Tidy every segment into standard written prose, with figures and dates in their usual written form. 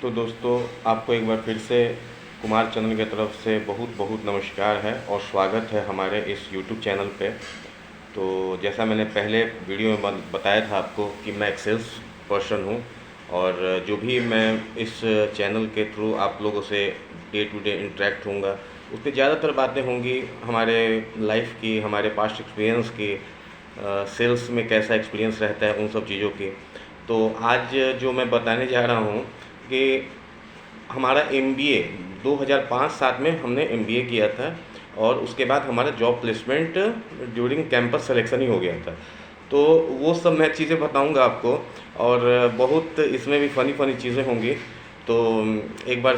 तो दोस्तों, आपको एक बार फिर से कुमार चंद्र की तरफ से बहुत बहुत नमस्कार है और स्वागत है हमारे इस यूट्यूब चैनल पे। तो जैसा मैंने पहले वीडियो में बताया था आपको कि मैं एक सेल्स पर्सन हूँ और जो भी मैं इस चैनल के थ्रू आप लोगों से डे टू डे इंटरेक्ट होऊंगा, उस पर ज़्यादातर बातें होंगी हमारे लाइफ की, हमारे पास्ट एक्सपीरियंस की, सेल्स में कैसा एक्सपीरियंस रहता है, उन सब चीज़ों की। तो आज जो मैं बताने जा रहा हूँ कि हमारा एमबीए 2005-7 में हमने एमबीए किया था और उसके बाद हमारा job placement during campus selection ही हो गया था। तो वो सब मैं चीज़ें बताऊंगा आपको और बहुत इसमें भी फ़नी फ़नी चीज़ें होंगी। तो एक बार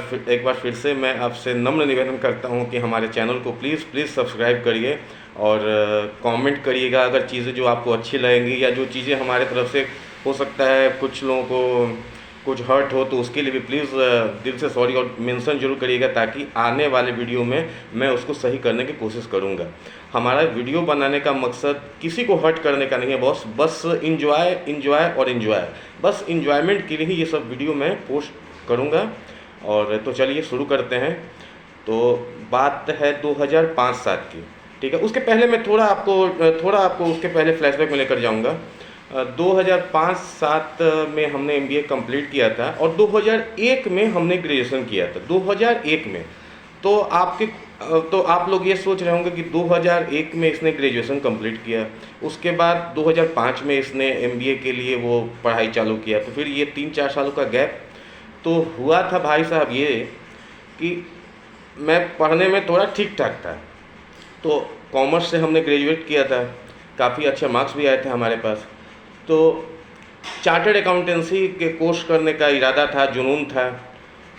फिर से मैं आपसे नम्र निवेदन करता हूं कि हमारे चैनल को प्लीज़ प्लीज़ सब्सक्राइब करिए और कमेंट करिएगा अगर चीज़ें जो आपको अच्छी लगेंगी या जो चीज़ें हमारे तरफ से हो सकता है कुछ लोगों को कुछ हर्ट हो, तो उसके लिए भी प्लीज़ दिल से सॉरी और मेंशन जरूर करिएगा, ताकि आने वाले वीडियो में मैं उसको सही करने की कोशिश करूँगा। हमारा वीडियो बनाने का मकसद किसी को हर्ट करने का नहीं है बॉस, बस इंजॉय और इंजॉय, बस इंजॉयमेंट के लिए ही ये सब वीडियो मैं पोस्ट करूँगा। और तो चलिए शुरू करते हैं। तो बात है 2005-7 की, ठीक है। उसके पहले मैं थोड़ा आपको उसके पहले फ्लैशबैक में लेकर जाऊँगा। 2005-7 में हमने एमबीए कंप्लीट किया था और 2001 में हमने ग्रेजुएशन किया था। 2001 में तो आप लोग ये सोच रहे होंगे कि 2001 में इसने ग्रेजुएशन कंप्लीट किया, उसके बाद 2005 में इसने एमबीए के लिए वो पढ़ाई चालू किया, तो फिर ये 3-4 सालों का गैप तो हुआ था भाई साहब। ये कि मैं पढ़ने में थोड़ा ठीक ठाक था, तो कॉमर्स से हमने ग्रेजुएट किया था, काफ़ी अच्छे मार्क्स भी आए थे हमारे पास। तो चार्टर्ड अकाउंटेंसी के कोर्स करने का इरादा था, जुनून था।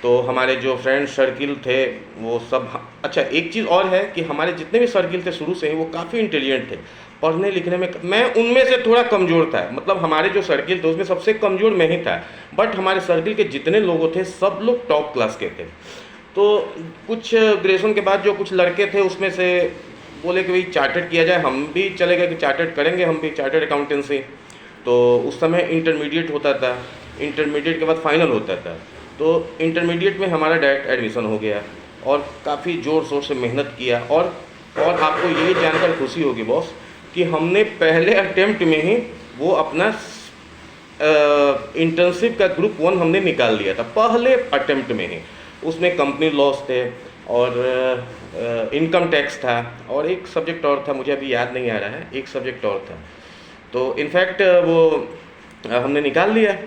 तो हमारे जो फ्रेंड सर्किल थे वो सब, अच्छा एक चीज़ और है कि हमारे जितने भी सर्किल थे शुरू से ही वो काफ़ी इंटेलिजेंट थे पढ़ने लिखने में। मैं उनमें से थोड़ा कमज़ोर था, मतलब हमारे जो सर्किल थे उसमें सबसे कमज़ोर मैं ही था, बट हमारे सर्किल के जितने लोग थे सब लोग टॉप क्लास के थे। तो कुछ ग्रेजुएशन के बाद जो कुछ लड़के थे उसमें से बोले कि भाई चार्टर्ड किया जाए, हम भी चले गए कि चार्टर्ड करेंगे, हम भी चार्टर्ड अकाउंटेंसी। तो उस समय इंटरमीडिएट होता था, इंटरमीडिएट के बाद फाइनल होता था। तो इंटरमीडिएट में हमारा डायरेक्ट एडमिशन हो गया और काफ़ी ज़ोर शोर से मेहनत किया। और आपको ये जानकर खुशी होगी बॉस कि हमने पहले अटेम्प्ट में ही वो अपना इंटर्नशिप का ग्रुप 1 हमने निकाल लिया था, पहले अटेम्प्ट में ही। उसमें कंपनी लॉस थे और इनकम टैक्स था और एक सब्जेक्ट और था, मुझे अभी याद नहीं आ रहा है, एक सब्जेक्ट और था। तो इनफैक्ट वो हमने निकाल लिया।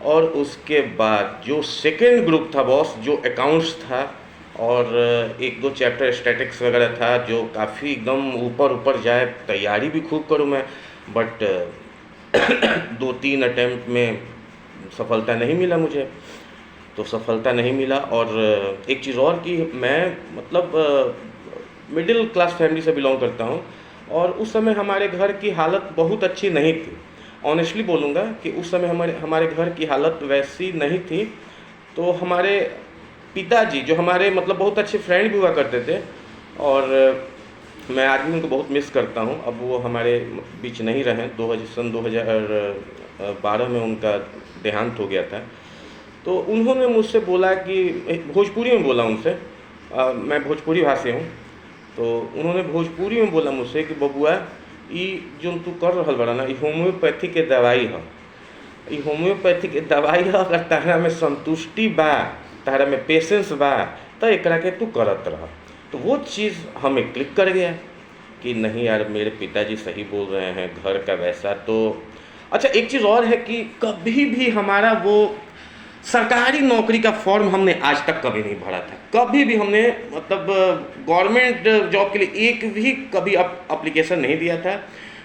और उसके बाद जो सेकेंड ग्रुप था बॉस, जो अकाउंट्स था और एक दो चैप्टर स्टैटिक्स वगैरह था, जो काफ़ी एकदम ऊपर ऊपर जाए, तैयारी भी खूब करूँ मैं, बट 2-3 अटैम्प्ट में सफलता नहीं मिला मुझे। तो सफलता नहीं मिला। और एक चीज़ और कि मैं मतलब मिडिल क्लास फैमिली से बिलोंग करता हूँ और उस समय हमारे घर की हालत बहुत अच्छी नहीं थी। ऑनेस्टली बोलूँगा कि उस समय हमारे घर की हालत वैसी नहीं थी। तो हमारे पिताजी, जो हमारे मतलब बहुत अच्छे फ्रेंड भी हुआ करते थे, और मैं आज भी उनको बहुत मिस करता हूँ। अब वो हमारे बीच नहीं रहे, 2012 में उनका देहांत हो गया था। तो उन्होंने मुझसे बोला कि भोजपुरी में बोला उनसे, मैं भोजपुरी भाषी हूँ, तो उन्होंने भोजपुरी में बोला मुझसे कि बबुआ, ई जो तू कर रहल बड़ा ना, ई होम्योपैथी के दवाई है, ई होम्योपैथी के दवाई है। अगर तहरा में संतुष्टि बा, तहरा में पेशेंस बा, तो एकरा के तू करत रह। तो वो चीज़ हमें क्लिक कर गया कि नहीं यार, मेरे पिताजी सही बोल रहे हैं, घर का वैसा। तो अच्छा एक चीज़ और है कि कभी भी हमारा वो सरकारी नौकरी का फॉर्म हमने आज तक कभी नहीं भरा था, कभी भी हमने मतलब गवर्नमेंट जॉब के लिए एक भी कभी अप्लीकेशन नहीं दिया था।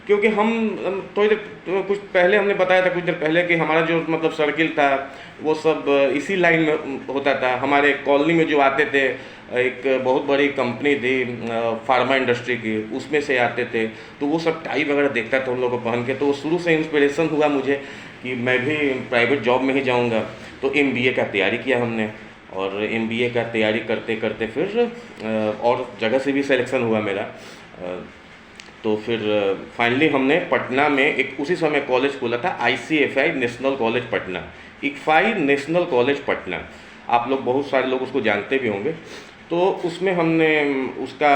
क्योंकि हम थोड़ी देर कुछ पहले हमने बताया था, कुछ देर पहले, कि हमारा जो मतलब सर्किल था वो सब इसी लाइन में होता था। हमारे कॉलोनी में जो आते थे, एक बहुत बड़ी कंपनी थी फार्मा इंडस्ट्री की, उसमें से आते थे, तो वो सब टाई वगैरह देखता था उन लोगों को पहन के। तो वो शुरू से इंस्पिरेशन हुआ मुझे कि मैं भी प्राइवेट जॉब में ही जाऊंगा। तो एमबीए का तैयारी किया हमने, और एमबीए का तैयारी करते करते फिर और जगह से भी सिलेक्शन हुआ मेरा। तो फिर फाइनली हमने पटना में एक उसी समय कॉलेज खोला था, ICFI national college Patna, ICFI national college Patna. आप लोग बहुत सारे लोग उसको जानते भी होंगे। तो उसमें हमने उसका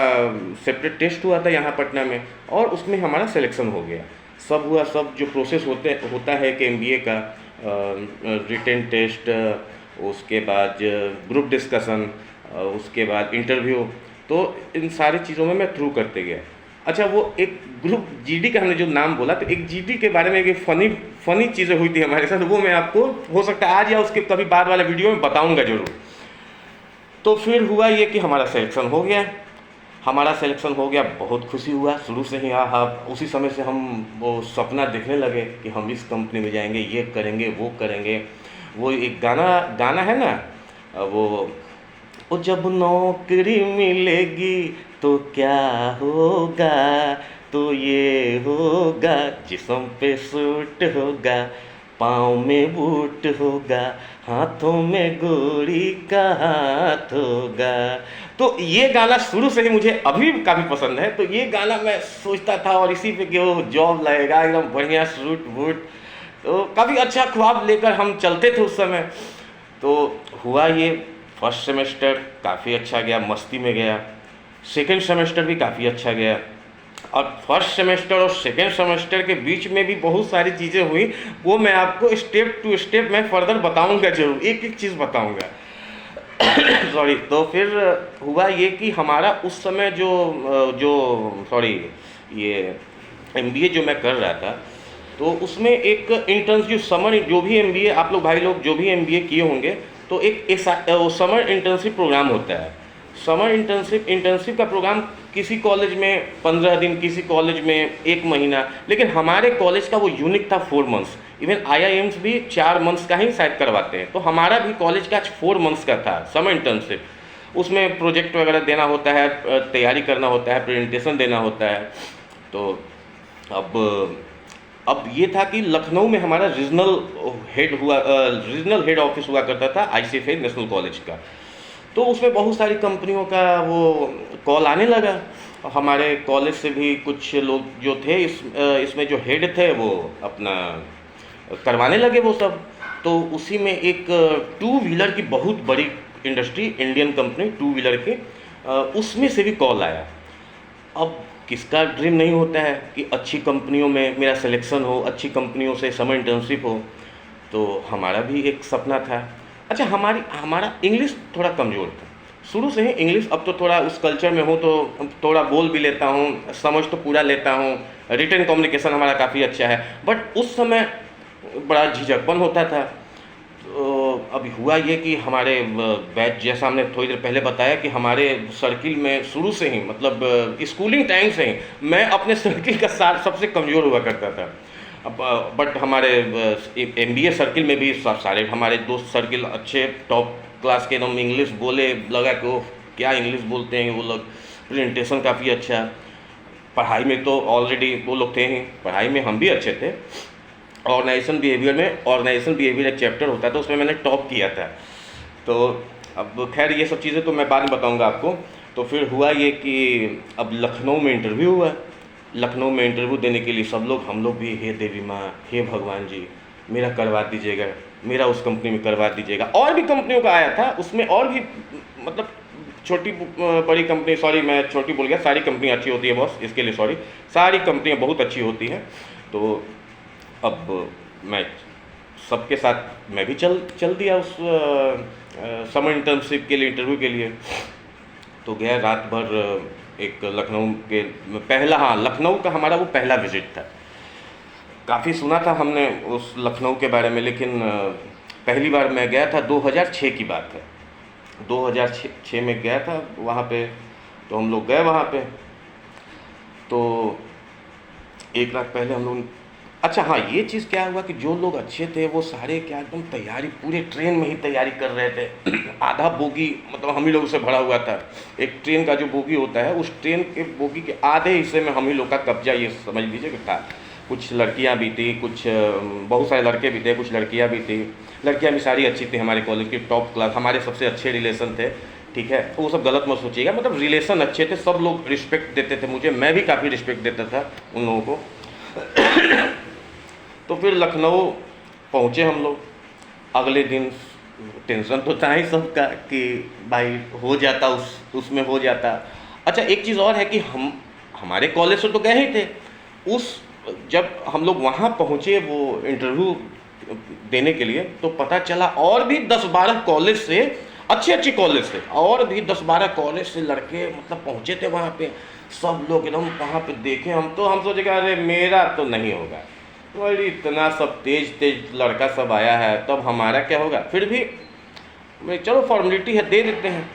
सेपरेट टेस्ट हुआ था यहाँ पटना में, और उसमें हमारा सिलेक्शन हो गया। सब हुआ, सब जो प्रोसेस होता है कि एमबीए का रिटन टेस्ट, उसके बाद ग्रुप डिस्कशन, उसके बाद इंटरव्यू, तो इन सारी चीज़ों में मैं थ्रू करते गया। अच्छा, वो एक ग्रुप जीडी का हमने जो नाम बोला, तो एक जीडी के बारे में एक फ़नी चीज़ें हुई थी हमारे साथ, वो मैं आपको हो सकता है आज या उसके कभी बाद वाले वीडियो में बताऊंगा ज़रूर। तो फिर हुआ ये कि हमारा सिलेक्शन हो गया। बहुत खुशी हुआ शुरू से ही। हाँ, उसी समय से हम वो सपना देखने लगे कि हम इस कंपनी में जाएंगे, ये करेंगे, वो करेंगे। वो एक गाना है ना, वो जब नौकरी मिलेगी तो क्या होगा, तो ये होगा जिस्म पे सूट होगा, पाँव में बूट होगा, हाथों में गोरी का हाथ होगा। तो ये गाना शुरू से ही मुझे अभी भी काफ़ी पसंद है। तो ये गाना मैं सोचता था, और इसी पे कि वो जॉब लगेगा, एकदम बढ़िया सूट बूट, तो काफ़ी अच्छा ख्वाब लेकर हम चलते थे उस समय। तो हुआ ये, फर्स्ट सेमेस्टर काफ़ी अच्छा गया, मस्ती में गया। सेकेंड सेमेस्टर भी काफ़ी अच्छा गया, और फर्स्ट सेमेस्टर और सेकेंड सेमेस्टर के बीच में भी बहुत सारी चीज़ें हुई। वो मैं आपको स्टेप टू स्टेप मैं फर्दर बताऊंगा, जरूर एक एक चीज़ बताऊंगा। सॉरी। तो फिर हुआ ये कि हमारा उस समय ये एमबीए जो मैं कर रहा था, तो उसमें एक इंटर्नशिप, समर, जो भी एमबीए आप लोग भाई लोग जो भी एमबीए किए होंगे, तो एक समर इंटर्नशिप प्रोग्राम होता है। समर इंटर्नशिप का प्रोग्राम किसी कॉलेज में 15 दिन, किसी कॉलेज में 1 महीना, लेकिन हमारे कॉलेज का वो यूनिक था 4 मंथ्स। इवन आईआईएम्स भी 4 मंथ्स का ही शायद करवाते हैं, तो हमारा भी कॉलेज का 4 मंथ्स का था समर इंटर्नशिप। उसमें प्रोजेक्ट वगैरह देना होता है, तैयारी करना होता है, प्रेजेंटेशन देना होता है। तो अब ये था कि लखनऊ में हमारा रीजनल हेड ऑफिस हुआ करता था आईसीएफए नेशनल कॉलेज का। तो उसमें बहुत सारी कंपनियों का वो कॉल आने लगा। हमारे कॉलेज से भी कुछ लोग जो थे इसमें जो हेड थे, वो अपना करवाने लगे वो सब। तो उसी में एक 2 व्हीलर की बहुत बड़ी इंडस्ट्री, इंडियन कंपनी 2 व्हीलर की, उसमें से भी कॉल आया। अब किसका ड्रीम नहीं होता है कि अच्छी कंपनियों में मेरा सिलेक्शन हो, अच्छी कंपनियों से समर इंटर्नशिप हो। तो हमारा भी एक सपना था। अच्छा, हमारा इंग्लिश थोड़ा कमज़ोर था शुरू से ही। इंग्लिश, अब तो थोड़ा उस कल्चर में हूँ तो थोड़ा बोल भी लेता हूँ, समझ तो पूरा लेता हूँ, रिटन कम्युनिकेशन हमारा काफ़ी अच्छा है, बट उस समय बड़ा झिझकपन होता था। तो अभी हुआ ये कि हमारे बैच, जैसा हमने थोड़ी देर पहले बताया, कि हमारे सर्किल में शुरू से ही, मतलब स्कूलिंग टाइम से ही मैं अपने सर्किल का सबसे कमज़ोर हुआ करता था। बट हमारे एमबीए सर्किल में भी सारे हमारे दोस्त सर्किल अच्छे टॉप क्लास के, एकदम इंग्लिश बोले, लगा कि ओह क्या इंग्लिश बोलते हैं वो लोग, प्रेजेंटेशन काफ़ी अच्छा। पढ़ाई में तो ऑलरेडी वो लोग थे ही, पढ़ाई में हम भी अच्छे थे। ऑर्गेनाइजेशन बिहेवियर एक चैप्टर होता है, तो उसमें मैंने टॉप किया था। तो अब खैर ये सब चीज़ें तो मैं बाद में बताऊंगा आपको। तो फिर हुआ ये कि अब लखनऊ में इंटरव्यू हुआ। लखनऊ में इंटरव्यू देने के लिए सब लोग, हम लोग भी, हे देवी माँ, हे भगवान जी, मेरा करवा दीजिएगा, मेरा उस कंपनी में करवा दीजिएगा। और भी कंपनियों का आया था उसमें, और भी मतलब छोटी बड़ी कंपनी, सॉरी मैं छोटी बोल गया, सारी कंपनी अच्छी होती है बॉस, इसके लिए सॉरी, सारी कंपनियां बहुत अच्छी होती हैं। तो अब मैं सबके साथ मैं भी चल दिया उस समर इंटर्नशिप के लिए, इंटरव्यू के लिए। तो गया रात भर, एक लखनऊ के लखनऊ का हमारा वो पहला विजिट था। काफ़ी सुना था हमने उस लखनऊ के बारे में, लेकिन पहली बार मैं गया था, 2006 की बात है, 2006 में गया था वहाँ पे। तो हम लोग गए वहाँ पे, तो 1 लाख पहले हम लोग, अच्छा हाँ, ये चीज़ क्या हुआ कि जो लोग अच्छे थे वो सारे क्या एकदम तैयारी, पूरे ट्रेन में ही तैयारी कर रहे थे। आधा बोगी मतलब हम ही लोगों से भरा हुआ था। एक ट्रेन का जो बोगी होता है, उस ट्रेन के बोगी के आधे हिस्से में हम ही लोग का कब्जा, ये समझ लीजिए कि था। कुछ लड़कियां भी थी, कुछ बहुत सारे लड़के भी थे, कुछ लड़कियां भी थी। लड़कियां भी सारी अच्छी थी, हमारे कॉलेज की टॉप क्लास, हमारे सबसे अच्छे रिलेशन थे, ठीक है। तो वो सब गलत मत सोचिएगा, मतलब रिलेशन अच्छे थे, सब लोग रिस्पेक्ट देते थे मुझे, मैं भी काफ़ी रिस्पेक्ट देता था उन लोगों को। तो फिर लखनऊ पहुँचे हम लोग। अगले दिन टेंशन तो था ही सबका कि भाई हो जाता, उसमें हो जाता। अच्छा, एक चीज़ और है कि हमारे कॉलेज से तो गए ही थे। उस जब हम लोग वहाँ पहुँचे वो इंटरव्यू देने के लिए, तो पता चला और भी 10-12 कॉलेज से, अच्छे अच्छे कॉलेज से, और भी 10-12 कॉलेज से लड़के मतलब पहुँचे थे वहाँ पे। सब लोग एकदम वहाँ पे देखे, हम सोचे कि अरे मेरा तो नहीं होगा, बड़ी इतना सब तेज तेज लड़का सब आया है, तब हमारा क्या होगा। फिर भी चलो फॉर्मेलिटी है, दे देते हैं।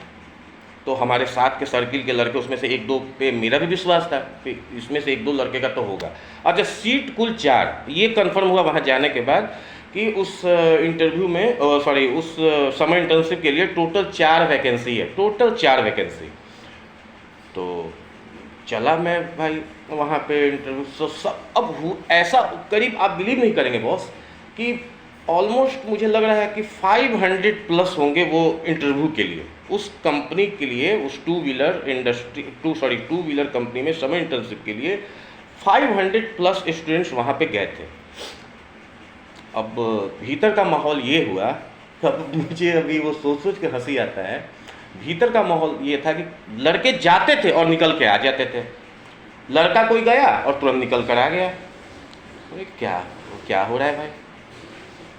तो हमारे साथ के सर्किल के लड़के, उसमें से एक दो पे मेरा भी विश्वास था कि इसमें से एक दो लड़के का तो होगा। अच्छा, सीट कुल 4, ये कंफर्म हुआ वहाँ जाने के बाद कि उस इंटरव्यू में, सॉरी, उस समर इंटर्नशिप के लिए टोटल 4 वैकेंसी है, टोटल 4 वैकेंसी। तो चला मैं भाई वहाँ पे इंटरव्यू, तो सब अब ऐसा करीब, आप बिलीव नहीं करेंगे बॉस, कि ऑलमोस्ट मुझे लग रहा है कि 500 प्लस होंगे वो इंटरव्यू के लिए, उस कंपनी के लिए, उस टू व्हीलर कंपनी में समर इंटर्नशिप के लिए 500 प्लस स्टूडेंट्स वहाँ पे गए थे। अब भीतर का माहौल ये हुआ, अब मुझे अभी वो सोच के हंसी आता है। भीतर का माहौल ये था कि लड़के जाते थे और निकल के आ जाते थे, लड़का कोई गया और तुरंत निकल कर आ गया। अरे क्या हो रहा है भाई।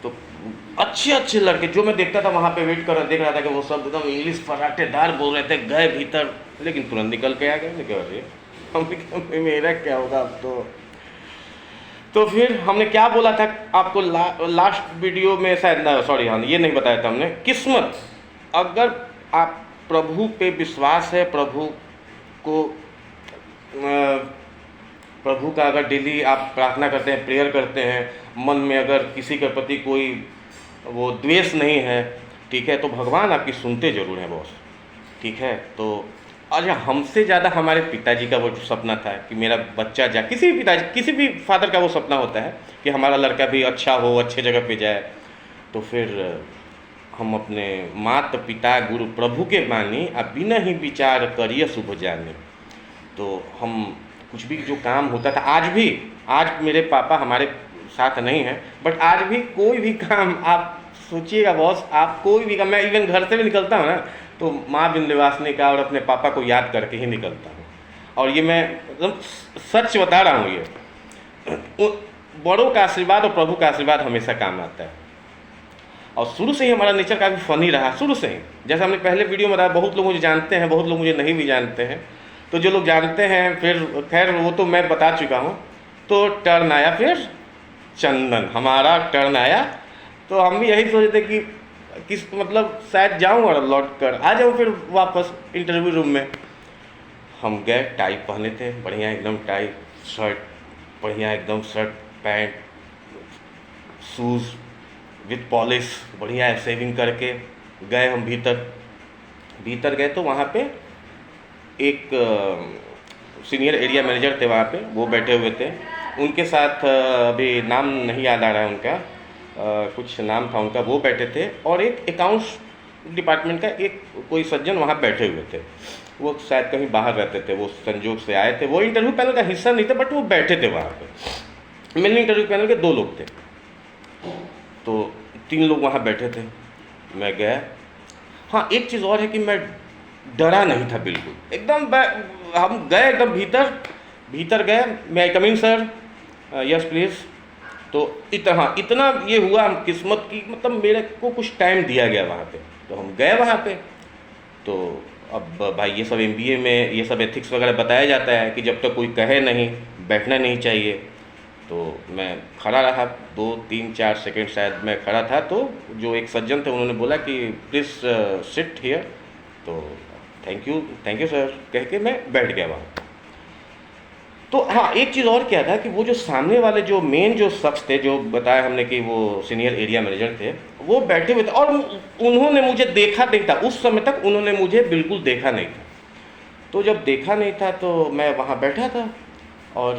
तो अच्छे अच्छे लड़के जो मैं देखता था वहाँ पे वेट कर देख रहा था कि वो सब एकदम इंग्लिश फराटेदार बोल रहे थे, गए भीतर लेकिन तुरंत निकल के आ गए। निकल रहे हम, मेरा क्या होगा अब। तो फिर हमने क्या बोला था आपको लास्ट वीडियो में शायद, सॉरी हाँ, ये नहीं बताया था हमने, किस्मत। अगर आप प्रभु पे विश्वास है, प्रभु का अगर डेली आप प्रार्थना करते हैं, प्रेयर करते हैं, मन में अगर किसी के प्रति कोई वो द्वेष नहीं है, ठीक है, तो भगवान आपकी सुनते जरूर हैं बॉस, ठीक है। तो अच्छा, हमसे ज़्यादा हमारे पिताजी का वो सपना था कि मेरा बच्चा किसी भी फादर का वो सपना होता है कि हमारा लड़का भी अच्छा हो, अच्छे जगह पे जाए। तो फिर हम अपने माता पिता गुरु प्रभु के मानी, अब बिना ही विचार करिए शुभ जाने। तो हम कुछ भी जो काम होता था, आज मेरे पापा हमारे साथ नहीं हैं, बट आज भी कोई भी काम आप सोचिएगा बॉस, आप कोई भी काम, मैं इवन घर से भी निकलता हूँ ना, तो माँ विंध्यवासिनी का और अपने पापा को याद करके ही निकलता हूँ। और ये मैं एकदम सच बता रहा हूँ, ये बड़ों का आशीर्वाद और प्रभु का आशीर्वाद हमेशा काम आता है। और शुरू से ही हमारा नेचर काफ़ी फनी रहा, शुरू से ही। जैसे हमने पहले वीडियो में बताया, बहुत लोग मुझे जानते हैं, बहुत लोग मुझे नहीं भी जानते हैं। तो जो लोग जानते हैं, फिर खैर वो तो मैं बता चुका हूँ। तो टर्न आया फिर चंदन, हमारा टर्न आया। तो हम भी यही सोचते कि मतलब शायद जाऊँ और लौट कर आ जाऊँ फिर वापस इंटरव्यू रूम में। हम गए, टाई पहने थे, बढ़िया एकदम टाई, शर्ट बढ़िया एकदम, shirt pant, shoes with polish, बढ़िया है, सेविंग करके गए हम भीतर गए। तो वहाँ पे एक सीनियर एरिया मैनेजर थे वहाँ पे, वो बैठे हुए थे। उनके साथ अभी नाम नहीं याद आ रहा है उनका, कुछ नाम था उनका, वो बैठे थे। और एक अकाउंट्स डिपार्टमेंट का एक कोई सज्जन वहाँ बैठे हुए थे। वो शायद कहीं बाहर रहते थे, वो संजोग से आए थे, वो इंटरव्यू पैनल का हिस्सा नहीं थे, बट वो बैठे थे वहाँ पे। मेनली इंटरव्यू पैनल के 2 लोग थे, तो 3 लोग वहाँ बैठे थे। मैं गया। हाँ, एक चीज़ और है कि मैं डरा नहीं था बिल्कुल, एकदम। हम गए एकदम भीतर गए, मैं कम इन सर, यस प्लीज़। तो इतना ये हुआ हम किस्मत की, मतलब मेरे को कुछ टाइम दिया गया वहाँ पे। तो हम गए वहाँ पे। तो अब भाई ये सब MBA में ये सब एथिक्स वगैरह बताया जाता है कि जब तक कोई कहे नहीं बैठना नहीं चाहिए। तो मैं खड़ा रहा 2-3-4 सेकेंड शायद मैं खड़ा था। तो जो एक सज्जन थे उन्होंने बोला कि प्लीज़ सिट हियर। तो थैंक यू सर कह के मैं बैठ गया वहाँ। तो हाँ, एक चीज़ और क्या था कि वो जो सामने वाले जो मेन जो शख्स थे, जो बताया हमने कि वो सीनियर एरिया मैनेजर थे, वो बैठे हुए थे और उन्होंने मुझे देखा नहीं था। उस समय तक उन्होंने मुझे बिल्कुल देखा नहीं था। तो जब देखा नहीं था तो मैं वहाँ बैठा था और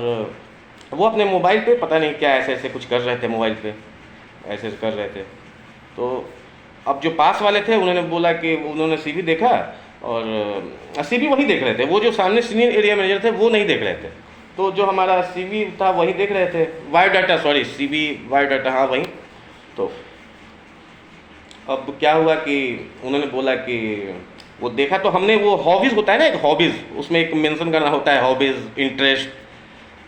वो अपने मोबाइल पे पता नहीं क्या ऐसे कुछ कर रहे थे, मोबाइल पे ऐसे कर रहे थे। तो अब जो पास वाले थे उन्होंने बोला कि उन्होंने CV देखा और CV वही देख रहे थे, वो जो सामने सीनियर एरिया मैनेजर थे वो नहीं देख रहे थे। तो जो हमारा CV था वही देख रहे थे, बायोडाटा, सॉरी CV बायोडाटा, हाँ वही। तो अब क्या हुआ कि उन्होंने बोला कि वो देखा, तो हमने वो हॉबीज़ होता है ना, एक हॉबीज़, उसमें एक मेंशन करना होता है हॉबीज़ इंटरेस्ट।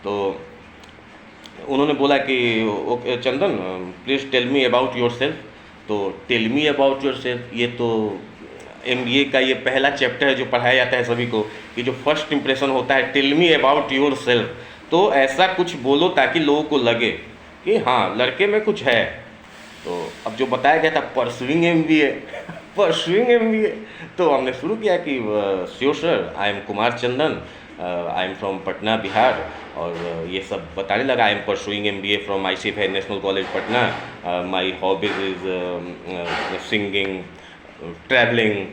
तो उन्होंने बोला कि okay Chandan, please tell me about yourself. तो tell me about yourself, ये तो एमबीए का ये पहला चैप्टर है जो पढ़ाया जाता है सभी को, कि जो फर्स्ट इंप्रेशन होता है tell me about yourself. तो ऐसा कुछ बोलो ताकि लोगों को लगे कि हाँ लड़के में कुछ है। तो अब जो बताया गया था परसुइंग एमबीए परसुइंग एमबीए, तो हमने शुरू किया कि sure sir, I am Kumar Chandan, I am from Patna Bihar, और ये सब बताने लगा। I am pursuing MBA from ICFAI national college Patna, my hobbies is singing, travelling.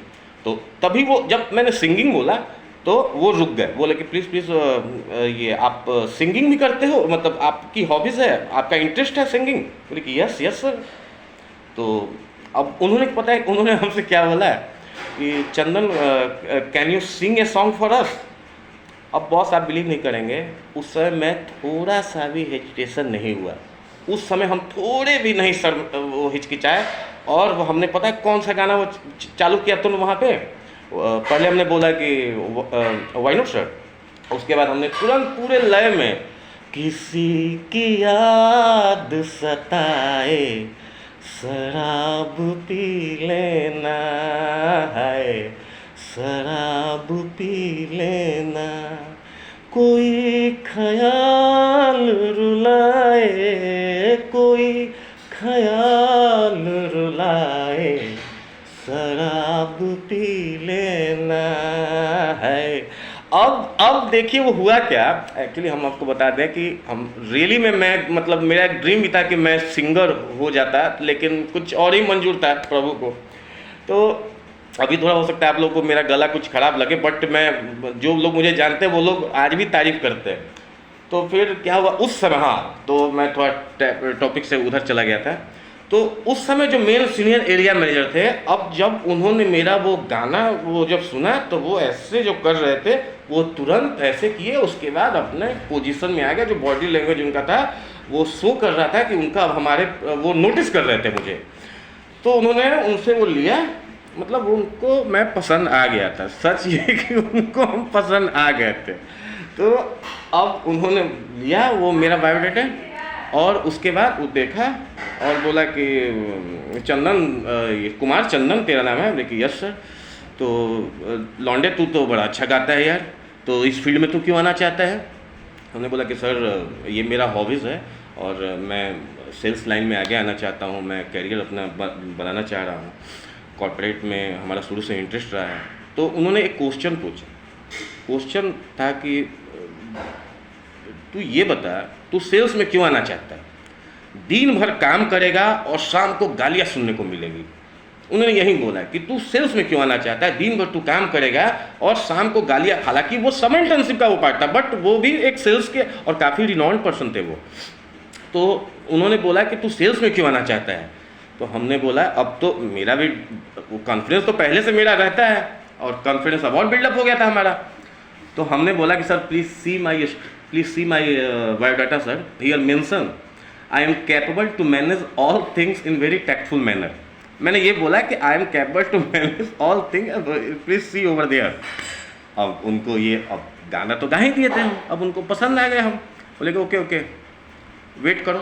तो तभी वो जब मैंने सिंगिंग बोला तो वो रुक गए, बोले कि प्लीज़ प्लीज़ ये आप सिंगिंग भी करते हो, मतलब आपकी हॉबीज़ है, आपका इंटरेस्ट है सिंगिंग? बोले कि यस यस सर। तो अब उन्होंने पता है उन्होंने हमसे क्या बोला है कि Chandan, can you sing a song for us? अब बॉस आप बिलीव नहीं करेंगे, उस समय मैं थोड़ा सा भी हेजिटेशन नहीं हुआ, उस समय हम थोड़े भी नहीं सर वो हिचकिचाए। और वो हमने पता है कौन सा गाना वो चालू किया तुम वहाँ पे, पहले हमने बोला कि व्हाई नॉट सर, उसके बाद हमने तुरंत पूरे लय में किसी की याद सताए शराब पी लेना है, शराब पी लेना, कोई ख्याल रुलाए, कोई ख्याल रुलाए, शराब पी लेना है। अब देखिए वो हुआ क्या। एक्चुअली हम आपको बता दें कि हम रियली में मैं मतलब मेरा एक ड्रीम भी था कि मैं सिंगर हो जाता, लेकिन कुछ और ही मंजूर था प्रभु को। तो अभी थोड़ा हो सकता है आप लोगों को मेरा गला कुछ ख़राब लगे, बट मैं, जो लोग मुझे जानते हैं वो लोग आज भी तारीफ़ करते हैं। तो फिर क्या हुआ उस समय, हाँ तो मैं थोड़ा टॉपिक से उधर चला गया था। तो उस समय जो मेन सीनियर एरिया मैनेजर थे, अब जब उन्होंने मेरा वो गाना वो जब सुना तो वो ऐसे जो कर रहे थे वो तुरंत ऐसे किए, उसके बाद अपने पोजीशन में आ गया। जो बॉडी लैंग्वेज उनका था वो शो कर रहा था कि उनका हमारे वो नोटिस कर रहे थे मुझे। तो उन्होंने उनसे वो लिया, मतलब उनको मैं पसंद आ गया था, सच ये कि उनको हम पसंद आ गए थे। तो अब उन्होंने लिया वो मेरा बायोडाटा, और उसके बाद वो देखा और बोला कि चंदन, ये कुमार चंदन तेरा नाम है? बोले कि यस सर। तो लौंडे तू तो बड़ा अच्छा गाता है यार, तो इस फील्ड में तू क्यों आना चाहता है? हमने बोला कि सर ये मेरा हॉबीज़ है और मैं सेल्स लाइन में आगे आना चाहता हूँ, मैं करियर अपना बनाना चाह रहा हूँ, कॉर्पोरेट में हमारा शुरू से इंटरेस्ट रहा है। तो उन्होंने एक क्वेश्चन पूछा, क्वेश्चन था कि तू ये बता तू सेल्स में क्यों आना चाहता है? दिन भर काम करेगा और शाम को गालियाँ सुनने को मिलेगी। उन्होंने यही बोला कि तू सेल्स में क्यों आना चाहता है, दिन भर तू काम करेगा और शाम को गालियाँ, हालांकि वो समर इंटर्नशिप का वो पार्ट था, बट वो भी एक सेल्स के और काफ़ी रिनाउंड पर्सन थे वो। तो उन्होंने बोला कि तू सेल्स में क्यों आना चाहता है? तो हमने बोला अब तो मेरा भी कॉन्फिडेंस तो पहले से मेरा रहता है और कॉन्फिडेंस अब और बिल्डअप हो गया था हमारा। तो हमने बोला कि sir please see my biodata sir, here mention I am capable to manage all things in very tactful manner. मैंने ये बोला कि I am capable to manage all things, please see over there. अब उनको ये, अब गाना तो गा ही दिए थे हम, अब उनको पसंद आ गया। हम बोले कि ओके ओके वेट करो,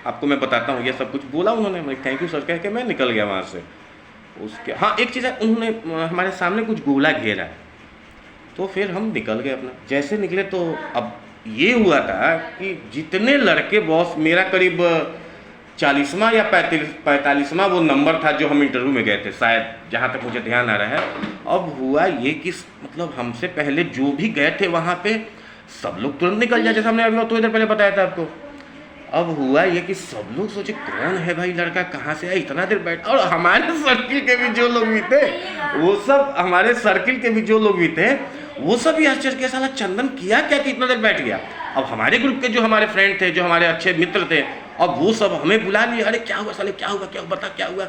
आपको मैं बताता हूँ। ये सब कुछ बोला उन्होंने, मैं थैंक यू सर कह के मैं निकल गया वहाँ से। उसके हाँ एक चीज़ है, उन्होंने हमारे सामने कुछ गोला घेरा, तो फिर हम निकल गए अपना। जैसे निकले तो अब ये हुआ था कि जितने लड़के, बॉस मेरा करीब 40वां या 45वां वो नंबर था जो हम इंटरव्यू में गए थे शायद, जहाँ तक मुझे ध्यान आ रहा है। अब हुआ ये कि मतलब हमसे पहले जो भी गए थे वहाँ पे सब लोग तुरंत निकल जाए, जैसे हमने अभी तो इधर पहले बताया था आपको। अब हुआ ये कि सब लोग सोचे कौन है भाई लड़का, कहाँ से आया, इतना देर बैठ। और हमारे सर्किल के भी जो लोग भी थे वो सब, हमारे सर्किल के भी जो लोग भी थे वो सब भी आश्चर्य के साला चंदन किया क्या कि इतना देर बैठ गया। अब हमारे ग्रुप के जो हमारे फ्रेंड थे, जो हमारे अच्छे मित्र थे, अब वो सब हमें बुला लिए, अरे क्या हुआ साले, क्या हुआ, क्या बता क्या हुआ।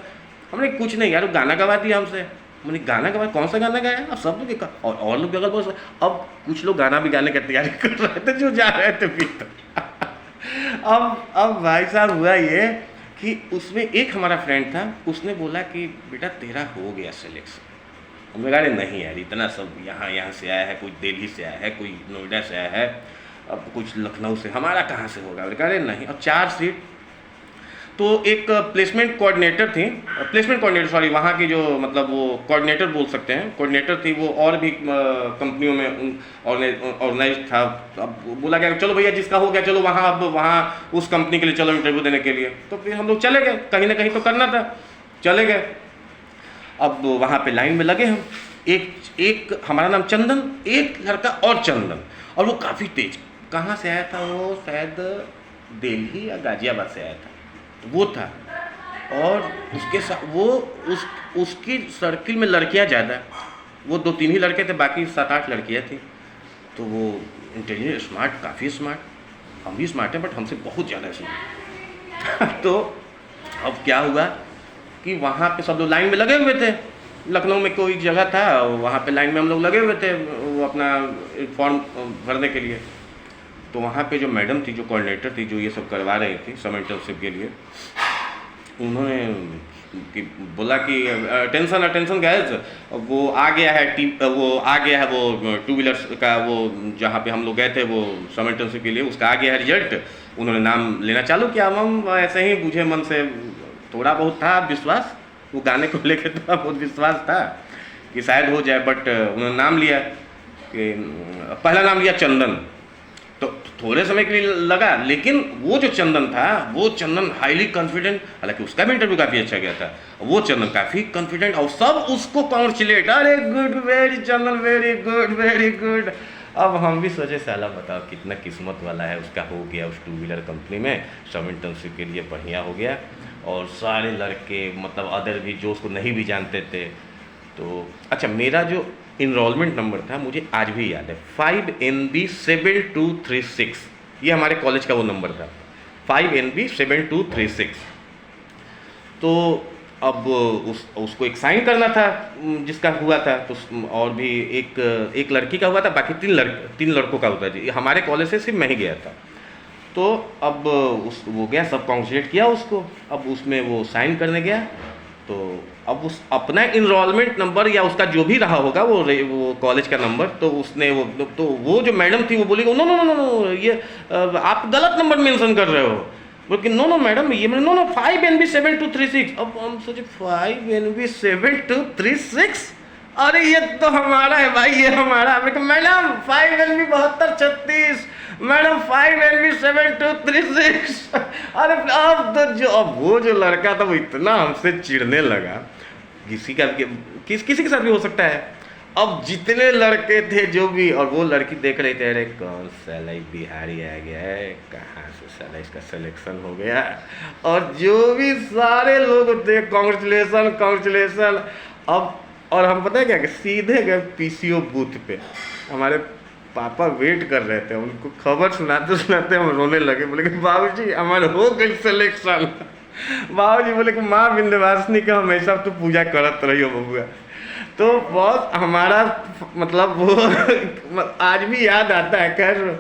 हमने कुछ नहीं यार, गाना गवा दिया हमसे। मैंने गाना गवा, कौन सा गाना गाया? अब सब लोग और लोग अगर बोल, अब कुछ लोग गाना भी गाने की तैयारी कर रहे थे जो जा रहे थे भीतर। अब भाई साहब हुआ ये कि उसमें एक हमारा फ्रेंड था, उसने बोला कि बेटा तेरा हो गया सिलेक्शन। हमने कहा अरे नहीं यार, इतना सब यहाँ से आया है, कोई दिल्ली से आया है, कोई नोएडा से आया है, अब कुछ लखनऊ से, हमारा कहाँ से होगा। मैंने कहा अरे नहीं। और 4 सीट तो एक प्लेसमेंट कोऑर्डिनेटर थी, वहाँ की जो मतलब वो कोऑर्डिनेटर बोल सकते हैं, कोऑर्डिनेटर थी वो, और भी कंपनियों में ऑर्गेनाइज था। अब बोला गया चलो भैया जिसका हो गया चलो वहाँ, अब वहाँ उस कंपनी के लिए चलो इंटरव्यू देने के लिए। तो फिर हम लोग चले गए, कहीं ना कहीं तो करना था, चले गए। अब वहाँ पे लाइन में लगे हम, एक हमारा नाम चंदन, एक लड़का और चंदन, और वो काफ़ी तेज। कहाँ से आया था वो, शायद दिल्ली या गाजियाबाद से आया था, वो था। और उसके साथ वो उसकी सर्किल में लड़कियां ज़्यादा, वो 2-3 ही लड़के थे, बाकी 7-8 लड़कियां थी। तो वो इंटेलिजेंट, स्मार्ट, काफ़ी स्मार्ट, हम भी स्मार्ट हैं बट हमसे बहुत ज़्यादा स्मार्ट। तो अब क्या हुआ कि वहाँ पे सब लोग लाइन में लगे हुए थे। लखनऊ में कोई जगह था, वहाँ पे लाइन में हम लोग लगे हुए थे वो अपना फॉर्म भरने के लिए। तो वहाँ पे जो मैडम थी, जो कोऑर्डिनेटर थी, जो ये सब करवा रही थी समर इंटर्नशिप के लिए, उन्होंने बोला कि अटेंशन गाइस, वो आ गया है वो 2 व्हीलर्स का, वो जहाँ पे हम लोग गए थे वो समर इंटर्नशिप के लिए, उसका आ गया है रिजल्ट। उन्होंने नाम लेना चालू किया। हम ऐसे ही बूझे मन से, थोड़ा बहुत था विश्वास, वो गाने को लेकर थोड़ा बहुत विश्वास था कि शायद हो जाए, बट उन्होंने नाम लिया कि पहला नाम लिया चंदन। तो थोड़े समय के लिए लगा, लेकिन वो जो चंदन था, वो चंदन हाईली कॉन्फिडेंट, हालांकि उसका भी इंटरव्यू काफ़ी अच्छा गया था, वो चंदन काफ़ी कॉन्फिडेंट, और सब उसको कॉन्ग्रेचुलेट, अरे गुड, वेरी चंदन, वेरी गुड, वेरी गुड। अब हम भी सोचे साला बताओ कितना किस्मत वाला है, उसका हो गया उस 2 व्हीलर कंपनी में सब इंटर्नशिप के लिए, बढ़िया हो गया। और सारे लड़के मतलब अदर भी जो उसको नहीं भी जानते थे। तो अच्छा, मेरा जो इनरोलमेंट नंबर था मुझे आज भी याद है, 5NB7236, ये हमारे कॉलेज का वो नंबर था, 5NB7236। तो अब उसको एक साइन करना था जिसका हुआ था, तो और भी एक लड़की का हुआ था, बाकी 3 लड़कों का होता है। हमारे कॉलेज से सिर्फ मैं ही गया था। तो अब वो गया, सब कॉन्ग्रेचुलेट किया उसको। अब उसमें वो साइन करने गया, तो अब उस अपना इनरोलमेंट नंबर या उसका जो भी रहा होगा वो कॉलेज का नंबर, तो उसने वो जो मैडम थी वो बोली नो नो नो नो, ये आप गलत नंबर मेंशन कर रहे हो। बोल नो नो मैडम, ये मैंने नो 5NB7236। अब हम सोचे 5NB7236, अरे ये तो हमारा है भाई, ये हमारा। Madam 5NB7236, madam 5NB7236। अरे अब वो जो लड़का था वो इतना हमसे चिढ़ने लगा, किसी के साथ भी हो सकता है। अब जितने लड़के थे जो भी, और वो लड़की देख रही थी, अरे कौन साला बिहारी आ गया है, कहाँ से साला इसका सिलेक्शन हो गया। और जो भी सारे लोग थे, कॉन्ग्रेचुलेसन। अब और हम पता है क्या कि सीधे गए PCO बूथ पे, हमारे पापा वेट कर रहे थे, उनको खबर सुनाते सुनाते हम रोने लगे। बोले कि बाबूजी हमारे हो गई सिलेक्शन। बाबूजी बोले कि माँ विंध्यवासिनी का हमेशा तो पूजा करत रही हो बबुआ। तो बहुत हमारा मतलब वो आज भी याद आता है। खैर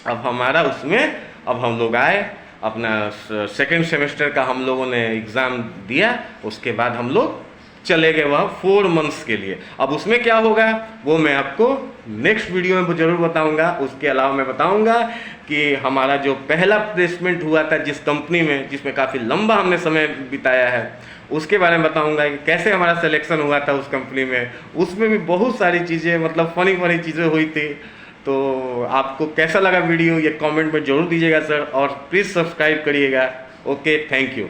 अब हमारा उसमें, अब हम लोग आए, अपना 2nd सेमेस्टर का हम लोगों ने एग्ज़ाम दिया, उसके बाद हम लोग चले गए वहाँ 4 मंथ्स के लिए। अब उसमें क्या होगा वो मैं आपको नेक्स्ट वीडियो में ज़रूर बताऊंगा। उसके अलावा मैं बताऊंगा कि हमारा जो पहला प्लेसमेंट हुआ था जिस कंपनी में, जिसमें काफ़ी लंबा हमने समय बिताया है, उसके बारे में बताऊंगा कि कैसे हमारा सिलेक्शन हुआ था उस कंपनी में। उसमें भी बहुत सारी चीज़ें, मतलब फ़नी चीज़ें हुई थी। तो आपको कैसा लगा वीडियो ये कमेंट में ज़रूर दीजिएगा सर, और प्लीज़ सब्सक्राइब करिएगा। Okay, thank you.